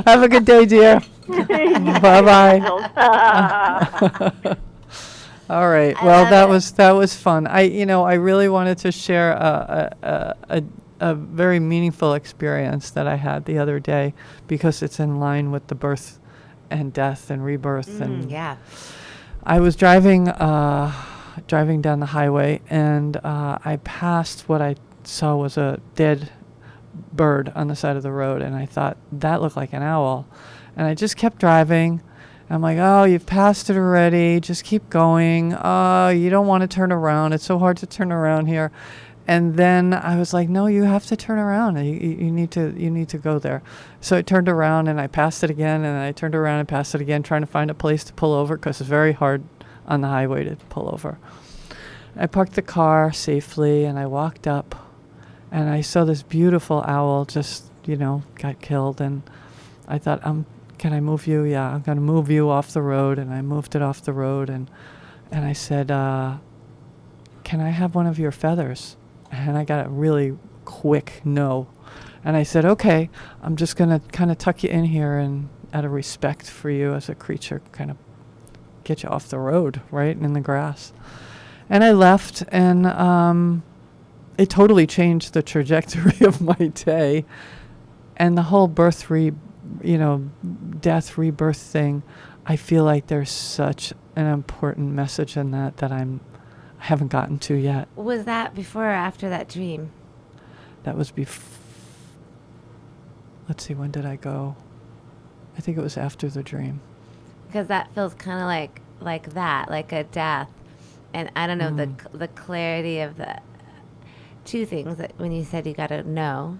Have a good day, dear. Bye-bye. All right. Well, that was fun. I really wanted to share a very meaningful experience that I had the other day, because it's in line with the birth and death and rebirth. I was driving down the highway, and I passed what I saw was a dead bird on the side of the road, and I thought that looked like an owl, and I just kept driving. I'm like, oh, you've passed it already. Just keep going. Oh, you don't want to turn around. It's so hard to turn around here. And then I was like, no, you have to turn around. You need to go there. So I turned around and I passed it again, and I turned around and passed it again, trying to find a place to pull over, because it's very hard on the highway to pull over. I parked the car safely, and I walked up, and I saw this beautiful owl just, got killed. And I thought, can I move you? Yeah, I'm going to move you off the road. And I moved it off the road, and I said, can I have one of your feathers? And I got a really quick no. And I said, okay, I'm just going to kind of tuck you in here, and out of respect for you as a creature, kind of get you off the road, right, in the grass. And I left, and it totally changed the trajectory of my day. And the whole death, rebirth thing, I feel like there's such an important message in that I haven't gotten to yet. Was that before or after that dream? That was let's see, when did I go? I think it was after the dream. Because that feels kind of like that, like a death. And I don't know, the clarity of the two things that when you said you got to know,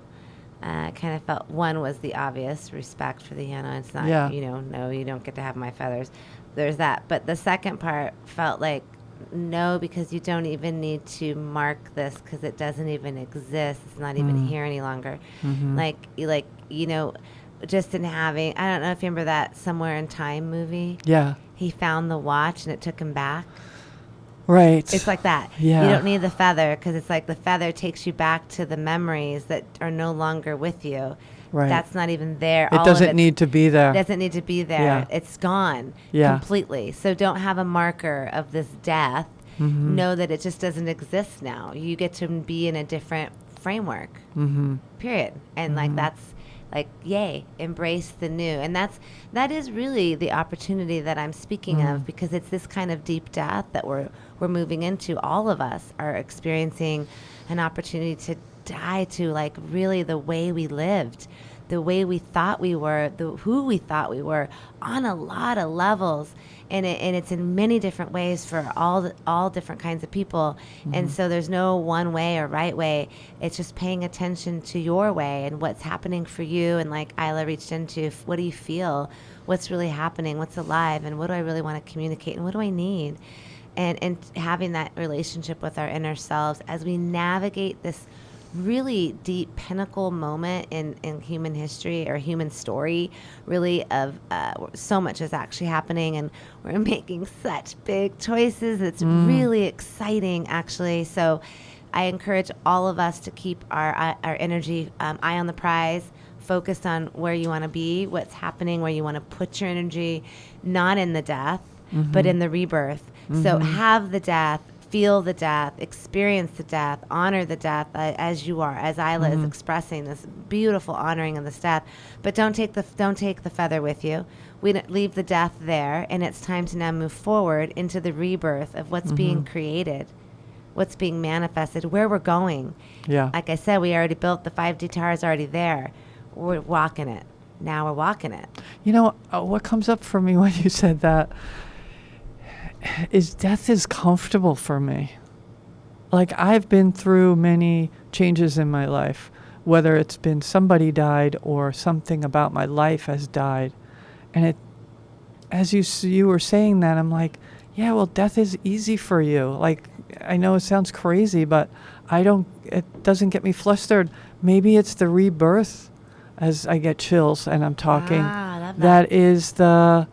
kind of felt one was the obvious respect for the it's not, no, you don't get to have my feathers. There's that. But the second part felt like, no, because you don't even need to mark this because it doesn't even exist. It's not even here any longer. Just in having, I don't know if you remember that Somewhere in Time movie. Yeah. He found the watch and it took him back. Right. It's like that. Yeah. You don't need the feather because it's like the feather takes you back to the memories that are no longer with you. Right. That's not even there. It doesn't need to be there. It doesn't need to be there. Yeah. It's gone Yeah. completely. So don't have a marker of this death. Know that it just doesn't exist now. You get to be in a different framework. Period. And that's like, yay, embrace the new. And that is really the opportunity that I'm speaking of, because it's this kind of deep death that we're moving into. All of us are experiencing an opportunity to die to like really the way we lived, the way we thought we were, who we thought we were on a lot of levels. And it's in many different ways for all different kinds of people. And so there's no one way or right way. It's just paying attention to your way and what's happening for you. And like EILA reached into, what do you feel? What's really happening? What's alive? And what do I really want to communicate? And what do I need? And having that relationship with our inner selves as we navigate this really deep pinnacle moment in human history or human story, really, of so much is actually happening, and we're making such big choices. It's really exciting, actually. So I encourage all of us to keep our energy eye on the prize, focused on where you want to be, what's happening, where you want to put your energy, not in the death, but in the rebirth. So have the death, feel the death, experience the death, honor the death as you are, as EILA is expressing this beautiful honoring of this death. But don't take the feather with you. We leave the death there, and it's time to now move forward into the rebirth of what's being created, what's being manifested, where we're going. Yeah. Like I said, we already built the 5D tower is already there. We're walking it. Now we're walking it. You know, what comes up for me when you said that is death is comfortable for me. Like, I've been through many changes in my life, whether it's been somebody died or something about my life has died. And it, as you were saying that, I'm like, yeah, well, death is easy for you. Like, I know it sounds crazy, but it doesn't get me flustered. Maybe it's the rebirth, as I get chills and I'm talking. I love that is that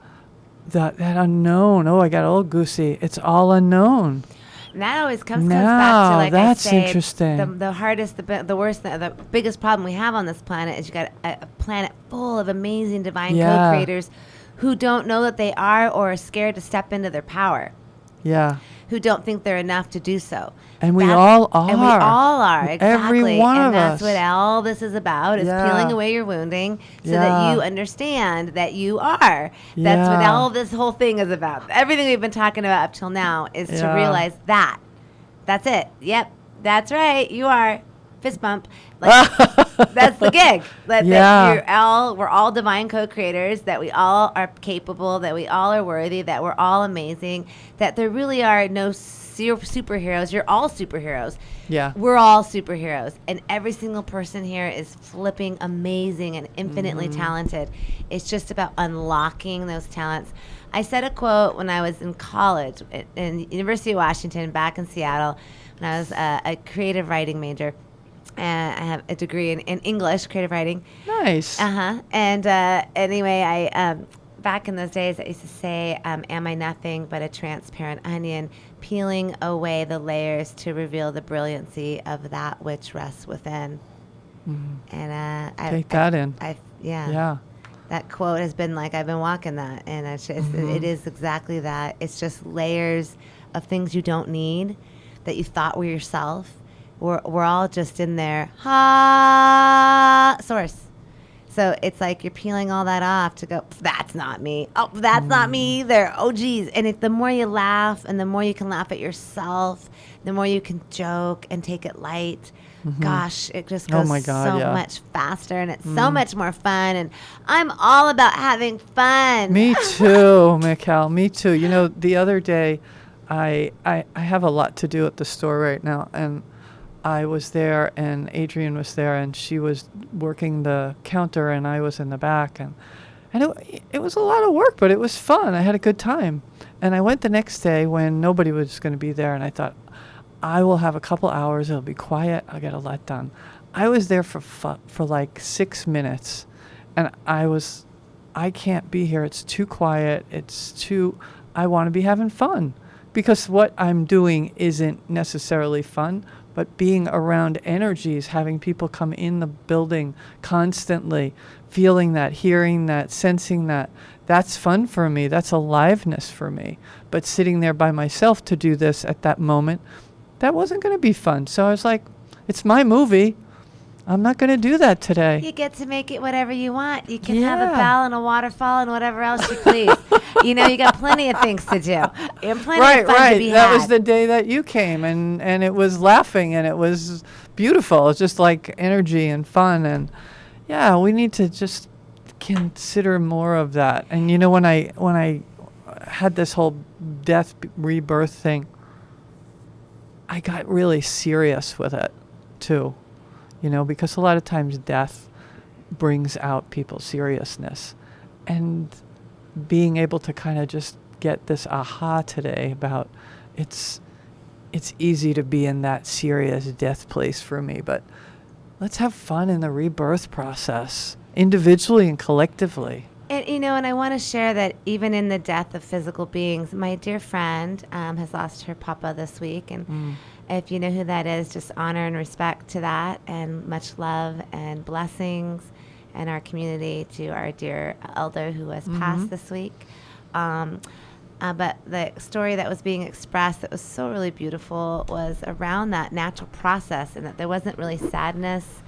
unknown. Oh, I got all goosey. It's all unknown. And that always comes back to, like that's I say, interesting. The hardest, the worst, the biggest problem we have on this planet is you got a planet full of amazing divine co-creators who don't know that they are, or are scared to step into their power. Yeah. Who don't think they're enough to do so. And we all are. And we all are, exactly. Every one of us. And that's what all this is about, is peeling away your wounding so that you understand that you are. That's what all this whole thing is about. Everything we've been talking about up till now is to realize that. That's it. Yep, that's right. You are. Fist bump. Like, that's the gig. That we're all divine co-creators, that we all are capable, that we all are worthy, that we're all amazing, that there really are no superheroes. You're all superheroes. Yeah. We're all superheroes. And every single person here is flipping amazing and infinitely talented. It's just about unlocking those talents. I said a quote when I was in college in University of Washington, back in Seattle, when I was a creative writing major. I have a degree in English, creative writing. Nice. And anyway, I back in those days, I used to say, am I nothing but a transparent onion, peeling away the layers to reveal the brilliancy of that which rests within. And take that in. Yeah. that quote has been like, I've been walking that, and it is exactly that. It's just layers of things you don't need that you thought were yourself. We're all just in there, source. So it's like you're peeling all that off to go, that's not me. Oh, that's not me either. Oh, geez. And the more you laugh and the more you can laugh at yourself, the more you can joke and take it light. Gosh, it just goes much faster, and it's so much more fun. And I'm all about having fun. Me too, Michal. Me too. You know, the other day, I have a lot to do at the store right now, and I was there, and Adrienne was there, and she was working the counter, and I was in the back, and it was a lot of work, but it was fun. I had a good time. And I went the next day when nobody was going to be there, and I thought, I will have a couple hours. It'll be quiet. I'll get a lot done. I was there for like 6 minutes, and I can't be here. It's too quiet. I want to be having fun, because what I'm doing isn't necessarily fun, but being around energies, having people come in the building constantly, feeling that, hearing that, sensing that, that's fun for me. That's aliveness for me. But sitting there by myself to do this at that moment, that wasn't going to be fun. So I was like, it's my movie. I'm not going to do that today. You get to make it whatever you want. You can have a bell and a waterfall and whatever else you please. You know, you got plenty of things to do. And plenty of fun to be had. That was the day that you came, and it was laughing, and it was beautiful. It's just like energy and fun. And yeah, we need to just consider more of that. And you know, when I had this whole death rebirth thing, I got really serious with it too. You know, because a lot of times death brings out people's seriousness. And being able to kind of just get this aha today about it's easy to be in that serious death place for me, but let's have fun in the rebirth process, individually and collectively. And, you know, and I want to share that even in the death of physical beings, my dear friend has lost her papa this week, and if you know who that is, just honor and respect to that, and much love and blessings in our community to our dear elder who has passed this week. But the story that was being expressed that was so really beautiful was around that natural process, and that there wasn't really sadness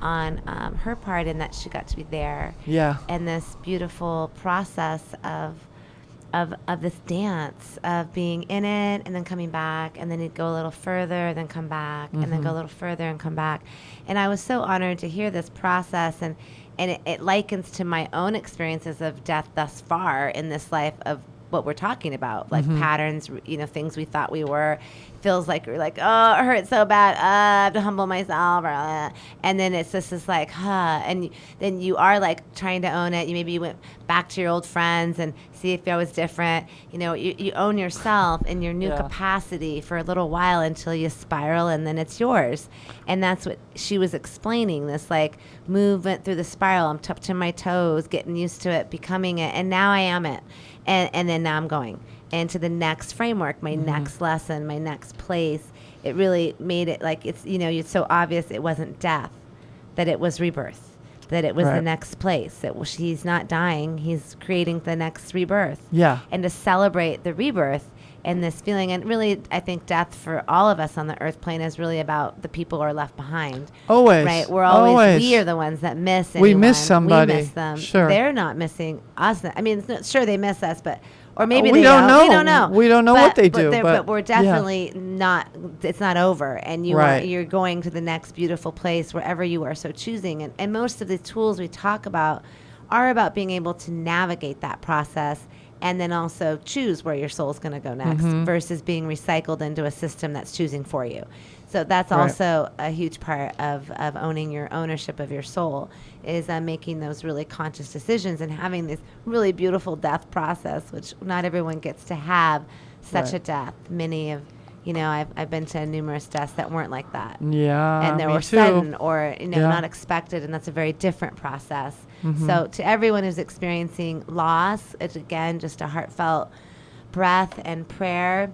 on her part, in that she got to be there. Yeah. And this beautiful process of this dance of being in it and then coming back, and then you'd go a little further, then come back, and then go a little further and come back. And I was so honored to hear this process, and it likens to my own experiences of death thus far in this life, of what we're talking about, like patterns, you know, things we thought we were. Feels like we're like, oh, it hurts so bad. I have to humble myself. And then it's just this like, and then you are like trying to own it. Maybe you went back to your old friends and see if I was different. You know, you own yourself in your new capacity for a little while until you spiral, and then it's yours. And that's what she was explaining, this like movement through the spiral. I'm up to my toes, getting used to it, becoming it. And now I am it. And then now I'm going into the next framework, my next lesson, my next place. It really made it like it's, you know, it's so obvious it wasn't death, that it was rebirth, that it was the next place. That he's not dying, he's creating the next rebirth. Yeah. And to celebrate the rebirth and this feeling, and really I think death for all of us on the earth plane is really about the people who are left behind. Always. Right? We're always. We are the ones that miss anyone. We miss somebody. We miss them. Sure. They're not missing us. I mean, sure they miss us, but or maybe we they don't know. We don't know. We don't know what they do. But we're definitely not. It's not over, and you're going to the next beautiful place wherever you are so choosing. And most of the tools we talk about are about being able to navigate that process, and then also choose where your soul's going to go next, versus being recycled into a system that's choosing for you. So that's also a huge part of owning your ownership of your soul, is making those really conscious decisions and having this really beautiful death process, which not everyone gets to have such a death. Many of, you know, I've been to numerous deaths that weren't like that. Yeah, and they were sudden or, you know, not expected, and that's a very different process. So to everyone who's experiencing loss, it's again just a heartfelt breath and prayer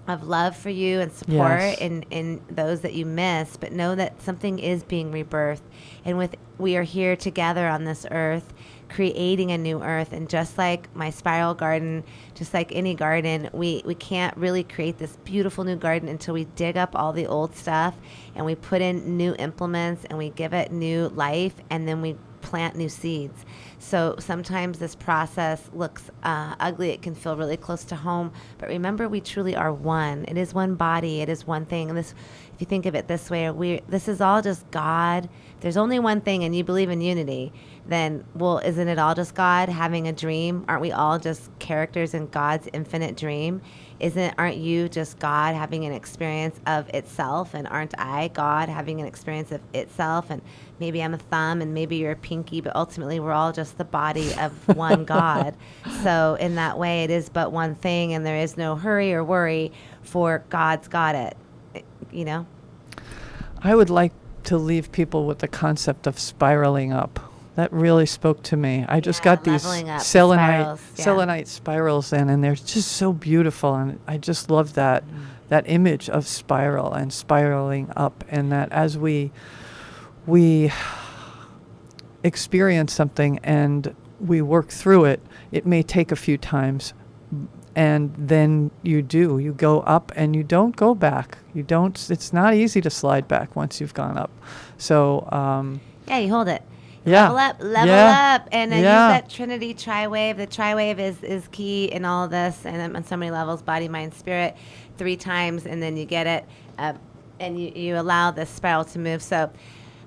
of love for you and support Yes. in those that you miss, but know that something is being rebirthed. And we are here together on this earth, creating a new earth. And just like my spiral garden, just like any garden, we can't really create this beautiful new garden until we dig up all the old stuff and we put in new implements and we give it new life, and then we plant new seeds. So sometimes this process looks ugly. It can feel really close to home. But remember, we truly are one. It is one body. It is one thing. And this, if you think of it this way, this is all just God. If there's only one thing and you believe in unity, then, well, isn't it all just God having a dream? Aren't we all just characters in God's infinite dream? Aren't you just God having an experience of itself? And aren't I God having an experience of itself? And maybe I'm a thumb and maybe you're a pinky, but ultimately we're all just the body of one God. So in that way, it is but one thing, and there is no hurry or worry, for God's got it, you know? I would like to leave people with the concept of spiraling up. That really spoke to me. I just got these leveling up, selenite spirals, spirals in, and they're just so beautiful. And I just love that image of spiral and spiraling up, and that as we experience something and we work through it, it may take a few times, and then you go up and you don't go back. It's not easy to slide back once you've gone up. So you hold it. Yeah. Level up, and use that Trinity tri-wave. The tri-wave is key in all of this, and on so many levels, body, mind, spirit, 3 times, and then you get it, and you allow the spiral to move. So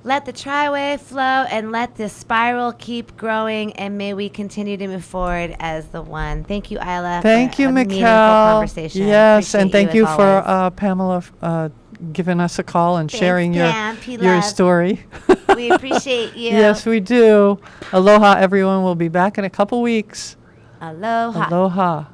let the tri-wave flow, and let this spiral keep growing, and may we continue to move forward as the one. Thank you, EILA. Thank you, Michal. Yes, Appreciate and thank you you as for always. Pamela giving us a call and Thanks, sharing Pam. your P-love. story. We appreciate you. Yes, we do. Aloha, everyone. We'll be back in a couple weeks. Aloha. Aloha.